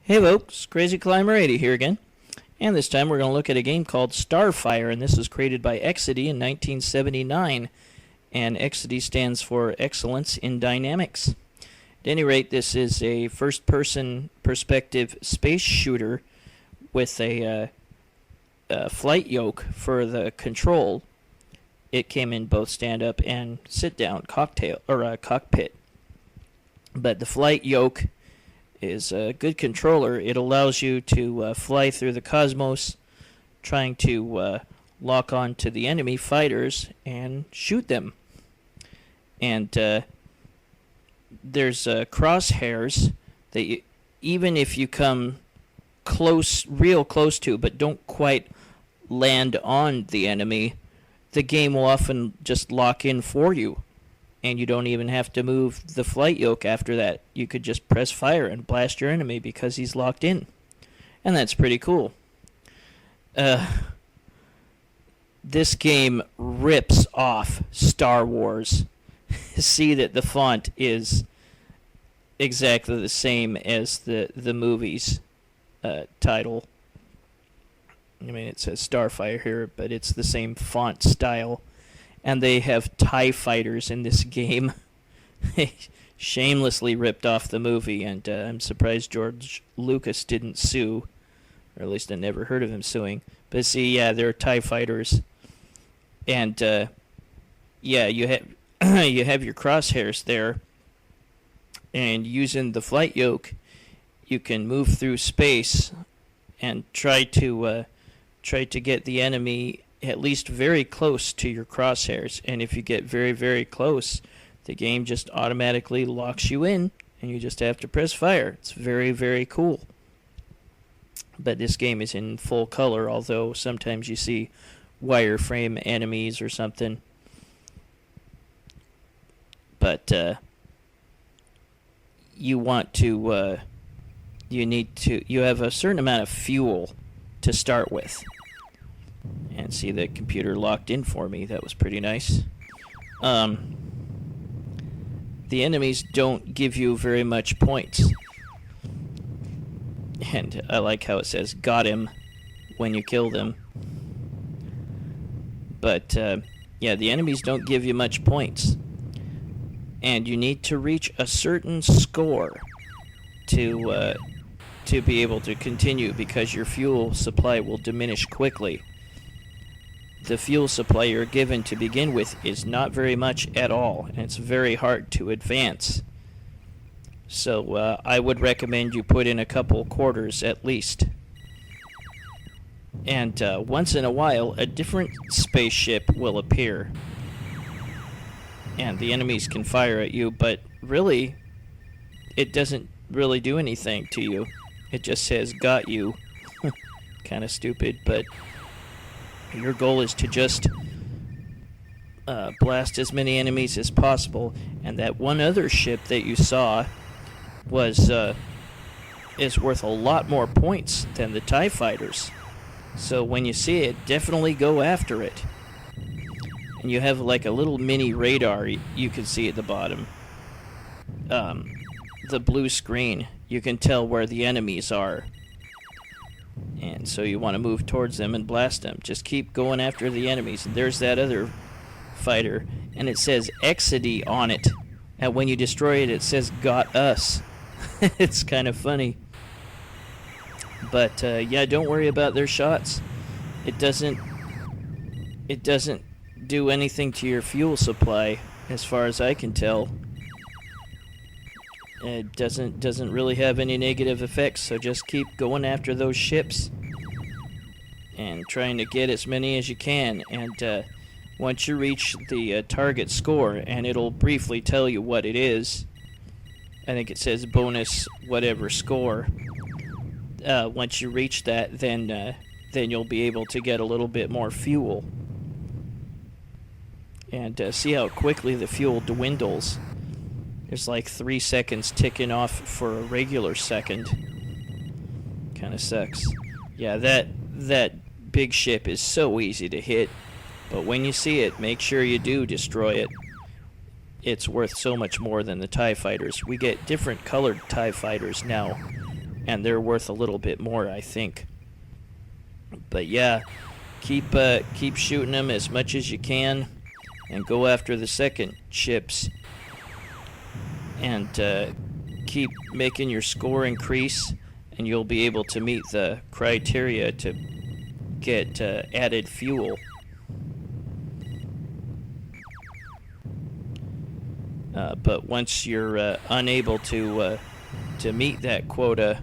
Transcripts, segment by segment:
Hey folks, Crazy Climber 80 here again, and this time we're going to look at a game called Starfire, and this was created by Exidy in 1979, and Exidy stands for Excellence in Dynamics. At any rate, this is a first-person perspective space shooter with a flight yoke for the control. It came in both stand-up and sit-down cockpit, but the flight yoke is a good controller. It allows you to fly through the cosmos, trying to lock on to the enemy fighters and shoot them. And there's crosshairs that even if you come real close to, but don't quite land on the enemy, the game will often just lock in for you. And you don't even have to move the flight yoke after that. You could just press fire and blast your enemy because he's locked in. And that's pretty cool. This game rips off Star Wars. See that the font is exactly the same as the movie's title. I mean, it says Starfire here, but it's the same font style. And they have TIE-Fighters in this game. They shamelessly ripped off the movie, and I'm surprised George Lucas didn't sue. Or at least I never heard of him suing. But see, yeah, they're TIE-Fighters. And, yeah, you have your crosshairs there. And using the flight yoke, you can move through space and try to get the enemy at least very close to your crosshairs. And if you get very, very close, the game just automatically locks you in, and you just have to press fire. It's very, very cool. But this game is in full color, although sometimes you see wireframe enemies or something. But you have a certain amount of fuel to start with. And see, the computer locked in for me. That was pretty nice. The enemies don't give you very much points. And I like how it says, got him, when you kill them. But, yeah, the enemies don't give you much points. And you need to reach a certain score to be able to continue, because your fuel supply will diminish quickly. The fuel supply you're given to begin with is not very much at all, and it's very hard to advance. So I would recommend you put in a couple quarters at least. And once in a while, a different spaceship will appear. And the enemies can fire at you, but really, it doesn't really do anything to you. It just says, got you. Kind of stupid, but your goal is to just blast as many enemies as possible. And that one other ship that you saw is worth a lot more points than the TIE-Fighters. So when you see it, definitely go after it. And you have like a little mini radar you can see at the bottom. The blue screen, you can tell where the enemies are. And so you want to move towards them and blast them. Just keep going after the enemies. And there's that other fighter, and it says Exidy on it. And when you destroy it, it says got us. It's kind of funny. But yeah, don't worry about their shots. It doesn't do anything to your fuel supply, as far as I can tell. It doesn't really have any negative effects, so just keep going after those ships and trying to get as many as you can. And once you reach the target score, and it'll briefly tell you what it is, I think it says bonus whatever score. Once you reach that, then you'll be able to get a little bit more fuel. And see how quickly the fuel dwindles. There's like 3 seconds ticking off for a regular second. Kind of sucks. Yeah, that big ship is so easy to hit, but when you see it, make sure you do destroy it. It's worth so much more than the TIE-Fighters. We get different colored TIE-Fighters now. and they're worth a little bit more, I think. But yeah, keep shooting them as much as you can, and go after the second ships, and keep making your score increase, and you'll be able to meet the criteria to get added fuel. But once you're unable to meet that quota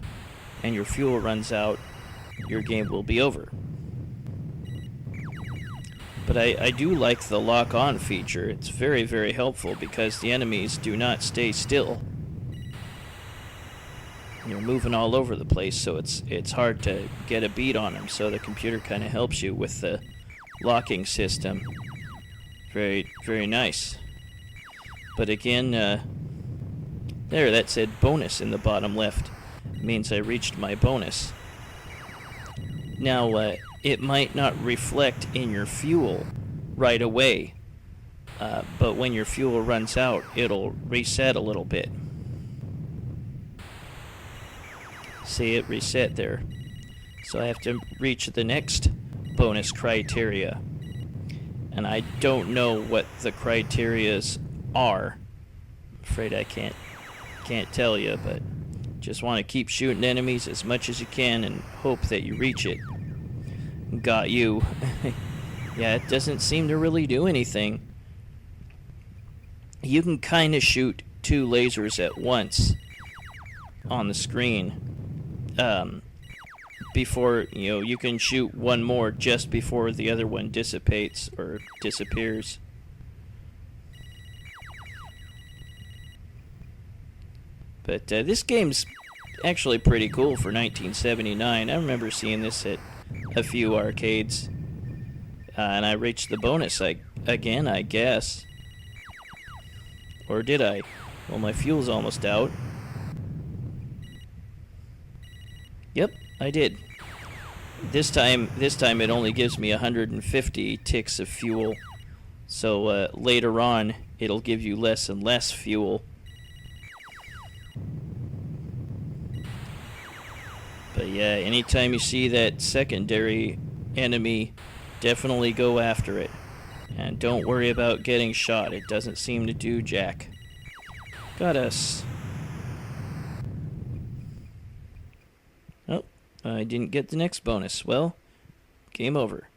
and your fuel runs out, your game will be over. But I do like the lock-on feature. It's very, very helpful because the enemies do not stay still. You're moving all over the place, so it's hard to get a beat on them. So the computer kind of helps you with the locking system. Very, very nice. But again, there, that said bonus in the bottom left. It means I reached my bonus. Now, it might not reflect in your fuel right away, but when your fuel runs out, it'll reset a little bit. See, it reset there. So I have to reach the next bonus criteria. And I don't know what the criterias are. I'm afraid I can't tell you, but just want to keep shooting enemies as much as you can and hope that you reach it. Got you. Yeah, it doesn't seem to really do anything. You can kind of shoot two lasers at once on the screen. Before, you can shoot one more just before the other one dissipates or disappears. But this game's actually pretty cool for 1979. I remember seeing this at a few arcades. And I reached the bonus again, I guess. Or did I? Well, my fuel's almost out. Yep, I did. This time it only gives me 150 ticks of fuel. So later on, it'll give you less and less fuel. But yeah, anytime you see that secondary enemy, definitely go after it. And don't worry about getting shot. It doesn't seem to do jack. Got us. Oh, I didn't get the next bonus. Well, game over.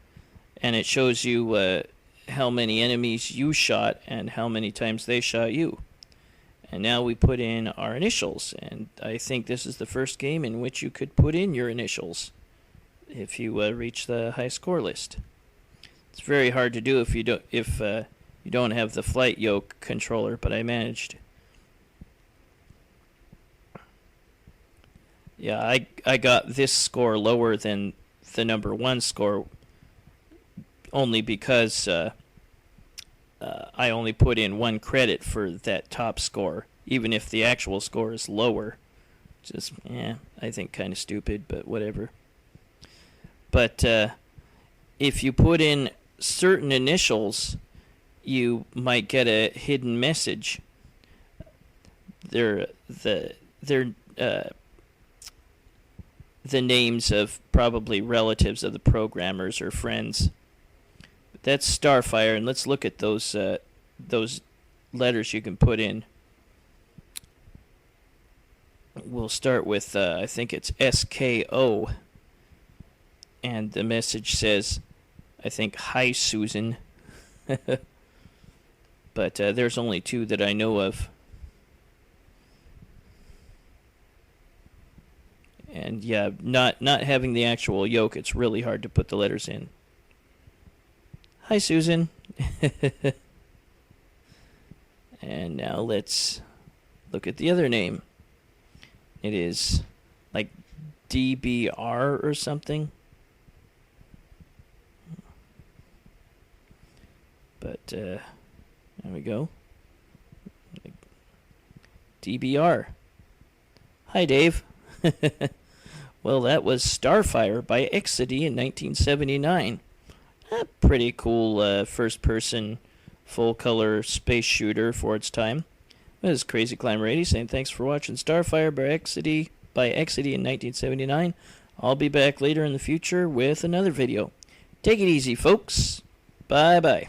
And it shows you how many enemies you shot and how many times they shot you. And now we put in our initials, and I think this is the first game in which you could put in your initials if you reach the high score list. It's very hard to do if you don't have the flight yoke controller, but I managed. Yeah, I got this score lower than the number 1 score only because I only put in 1 credit for that top score, even if the actual score is lower. Just, I think kind of stupid, but whatever. But if you put in certain initials, you might get a hidden message. They're the names of probably relatives of the programmers or friends. That's Starfire, and let's look at those letters you can put in. We'll start with, I think it's SKO, and the message says, I think, "Hi, Susan." But there's only 2 that I know of. And yeah, not having the actual yoke, it's really hard to put the letters in. Hi, Susan. And now let's look at the other name. It is like DBR or something. But there we go. DBR. Hi, Dave. Well, that was Starfire by Exidy in 1979. A pretty cool first-person, full-color space shooter for its time. This is Crazy Climber 80 saying thanks for watching Starfire by Exidy. by Exidy in 1979. I'll be back later in the future with another video. Take it easy, folks. Bye-bye.